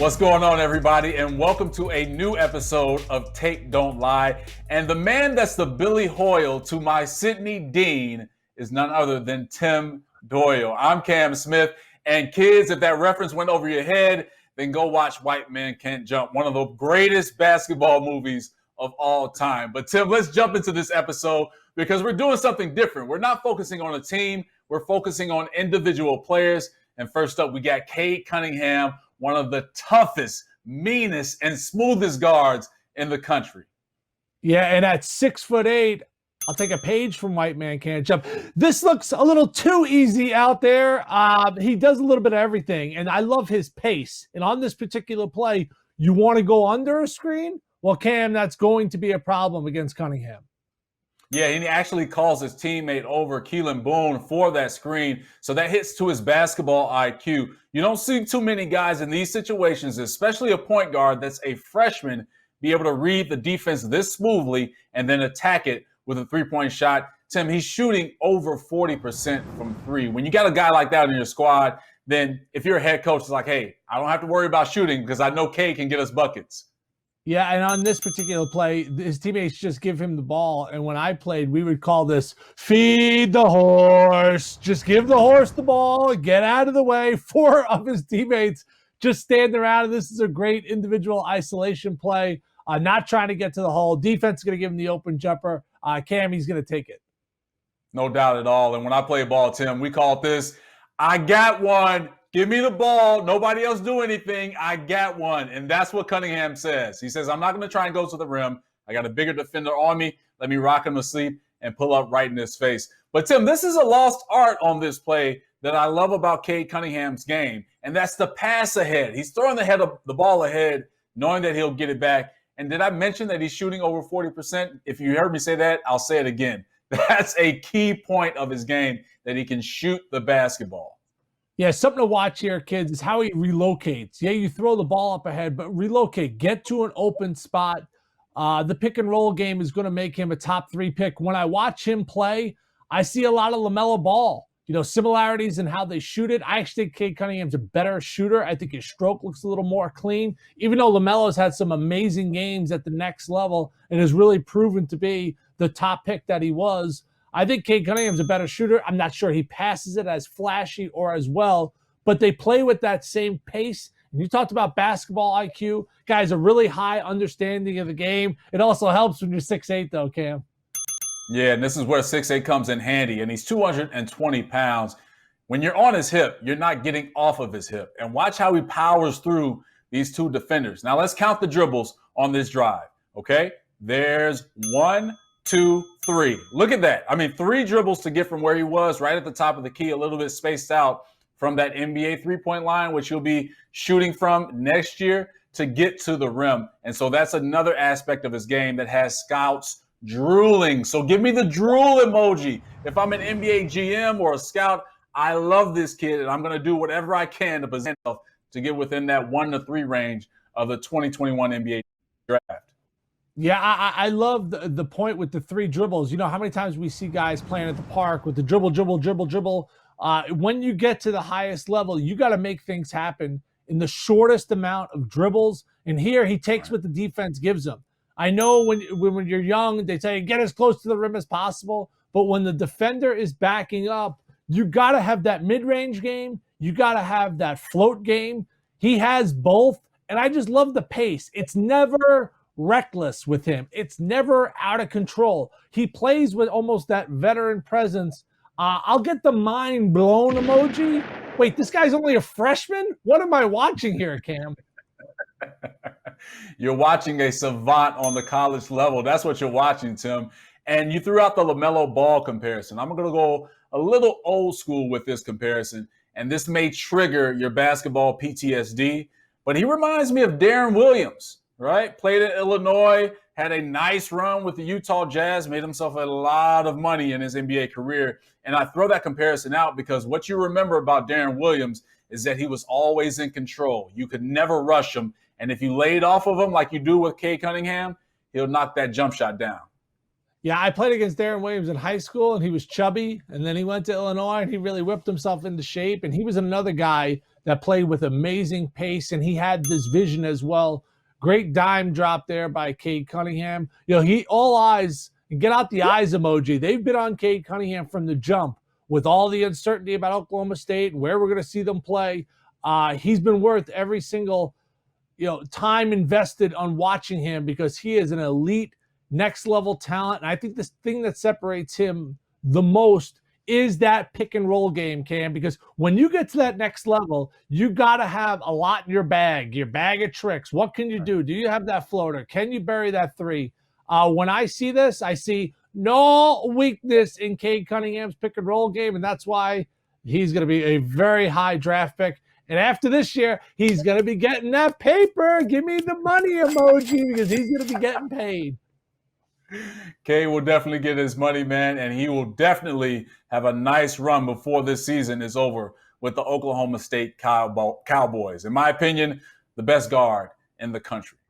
What's going on, everybody, and welcome to a new episode of Take Don't Lie. And the man that's the Billy Hoyle to my Sidney Dean is none other than Tim Doyle. I'm Cam Smith, and kids, if that reference went over your head, then go watch White Man Can't Jump, one of the greatest basketball movies of all time. But Tim, let's jump into this episode because we're doing something different. We're not focusing on a team, we're focusing on individual players. And first up, we got Cade Cunningham, one of the toughest, meanest, and smoothest guards in the country. Yeah, and at 6'8", I'll take a page from White Man Can't Jump. This looks a little too easy out there. He does a little bit of everything, and I love his pace. And on this particular play, you want to go under a screen? Well, Cam, that's going to be a problem against Cunningham. Yeah, and he actually calls his teammate over, Keelan Boone, for that screen. So that hits to his basketball IQ. You don't see too many guys in these situations, especially a point guard that's a freshman, be able to read the defense this smoothly and then attack it with a three-point shot. Tim, he's shooting over 40% from three. When you got a guy like that in your squad, then if you're a head coach, it's like, hey, I don't have to worry about shooting because I know Cade can get us buckets. Yeah, and on this particular play, his teammates just give him the ball. And when I played, we would call this feed the horse. Just give the horse the ball, get out of the way. 4 of his teammates just stand around. And this is a great individual isolation play. Not trying to get to the hole. Defense is going to give him the open jumper. Cam, he's going to take it. No doubt at all. And when I play ball, Tim, we call this, I got one. Give me the ball. Nobody else do anything. I got one. And that's what Cunningham says. He says, I'm not going to try and go to the rim. I got a bigger defender on me. Let me rock him to sleep and pull up right in his face. But, Tim, this is a lost art on this play that I love about Cade Cunningham's game, and that's the pass ahead. He's throwing the ball ahead, knowing that he'll get it back. And did I mention that he's shooting over 40%? If you heard me say that, I'll say it again. That's a key point of his game, that he can shoot the basketball. Yeah, something to watch here, kids, is how he relocates. Yeah, you throw the ball up ahead, but relocate. Get to an open spot. The pick and roll game is going to make him a top 3 pick. When I watch him play, I see a lot of LaMelo Ball. You know, similarities in how they shoot it. I actually think Cade Cunningham's a better shooter. I think his stroke looks a little more clean, even though LaMelo's had some amazing games at the next level and has really proven to be the top pick that he was. I think Cade Cunningham's a better shooter. I'm not sure he passes it as flashy or as well, but they play with that same pace. And you talked about basketball IQ. Guys, a really high understanding of the game. It also helps when you're 6'8", though, Cam. Yeah, and this is where 6'8" comes in handy, and he's 220 pounds. When you're on his hip, you're not getting off of his hip. And watch how he powers through these 2 defenders. Now, let's count the dribbles on this drive, okay? There's 1, 2, 3. Look at that. I mean, 3 dribbles to get from where he was right at the top of the key, a little bit spaced out from that NBA three-point line, which he'll be shooting from next year, to get to the rim. And so that's another aspect of his game that has scouts drooling. So give me the drool emoji. If I'm an NBA GM or a scout, I love this kid, and I'm going to do whatever I can to position myself to get within that 1 to 3 range of the 2021 NBA draft. Yeah, I love the point with the 3 dribbles. You know how many times we see guys playing at the park with the dribble, dribble, dribble, dribble. When you get to the highest level, you got to make things happen in the shortest amount of dribbles. And here he takes what the defense gives him. I know when you're young, they say get as close to the rim as possible. But when the defender is backing up, you got to have that mid-range game. You got to have that float game. He has both. And I just love the pace. It's never reckless with him. It's never out of control. He plays with almost that veteran presence. I'll get the mind blown emoji. Wait, this guy's only a freshman? What am I watching here, Cam? You're watching a savant on the college level. That's what you're watching, Tim. And you threw out the LaMelo Ball comparison. I'm going to go a little old school with this comparison, and this may trigger your basketball PTSD, but he reminds me of Darren Williams, right? Played at Illinois, had a nice run with the Utah Jazz, made himself a lot of money in his NBA career. And I throw that comparison out because what you remember about Darren Williams is that he was always in control. You could never rush him. And if you laid off of him like you do with Cade Cunningham, he'll knock that jump shot down. Yeah, I played against Darren Williams in high school, and he was chubby. And then he went to Illinois, and he really whipped himself into shape. And he was another guy that played with amazing pace, and he had this vision as well. Great dime drop there by Cade Cunningham. He all eyes, and get out the eyes emoji. They've been on Cade Cunningham from the jump with all the uncertainty about Oklahoma State and where we're going to see them play. He's been worth every single time invested on watching him because he is an elite next level talent. And I think this thing that separates him the most is that pick and roll game, Cam, because when you get to that next level, you got to have a lot in your bag of tricks. What can you do? Do you have that floater? Can you bury that three? When I see this, I see no weakness in Cade Cunningham's pick and roll game, and that's why he's going to be a very high draft pick. And after this year, he's going to be getting that paper. Give me the money emoji because he's going to be getting paid. Cade will definitely get his money, man, and he will definitely have a nice run before this season is over with the Oklahoma State Cowboys. In my opinion, the best guard in the country.